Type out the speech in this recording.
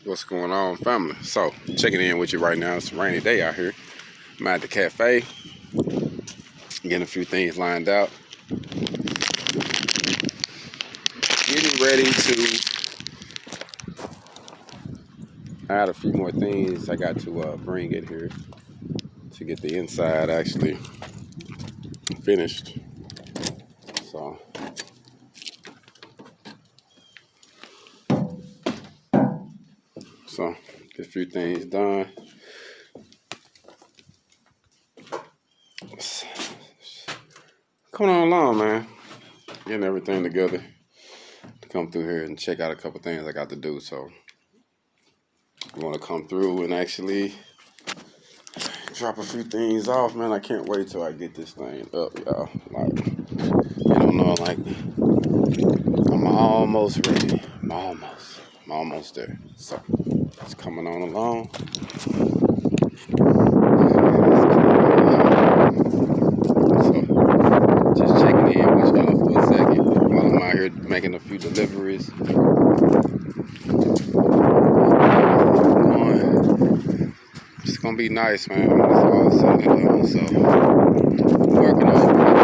What's going on, family? So, checking in with you right now. It's a rainy day out here. I'm at the cafe, getting a few things lined out, getting ready to add a few more things. I got to bring it here to get the inside actually finished. So get a few things done. Coming on along, man. Getting everything together to come through here and check out a couple things I got to do. So I want to come through and actually drop a few things off, man. I can't wait till I get this thing up, y'all. Like, you don't know, like, I'm almost ready. I'm almost there. So it's coming on along. So just checking in with y'all for a second while I'm out here making a few deliveries. It's gonna be nice, man. It's all said and done. So working on